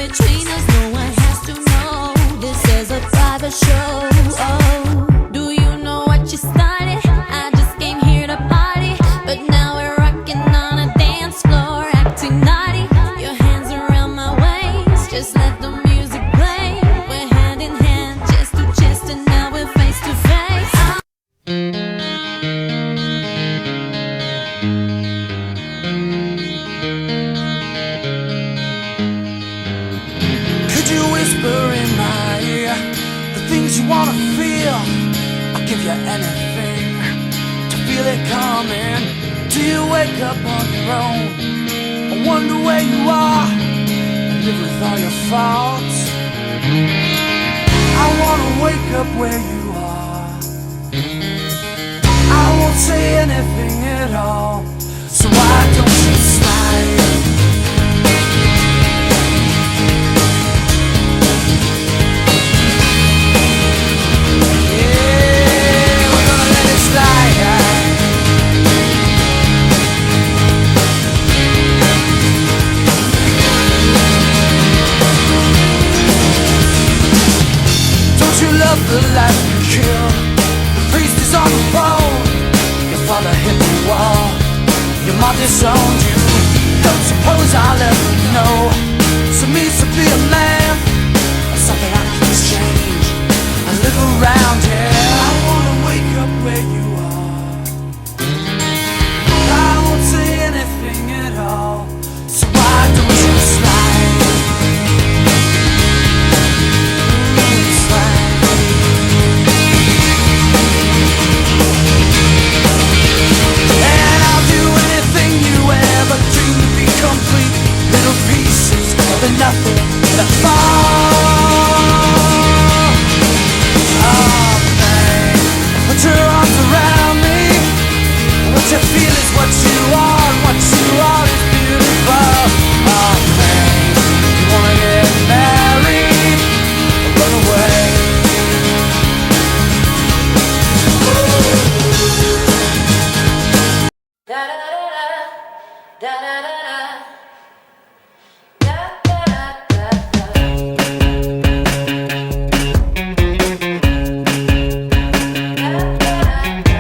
between us, no one has to know. This is a private show. Oh, do you know what you started? I just came here to party, but now we're rocking on a dance floor, acting naughty. Your hands around my waist, just let the music play. We're hand in hand, chest to chest, and now we're face to face. Could you whisper in my ear the things you wanna feel? I'll give you anything to feel it coming. Do you wake up on your own? I wonder where you are and live with all your faults. I wanna wake up where you are. I won't say anything at all, so why don't you slide? The life you killed, the priest is on the phone. Your father hit the wall, your mom disowned you. Don't suppose I'll ever know what it means to be a man, or something I can exchange. I live around here. I wanna wake up where you are. I won't say anything at all, so why don't you slide? Complete little pieces of the nothing that fall.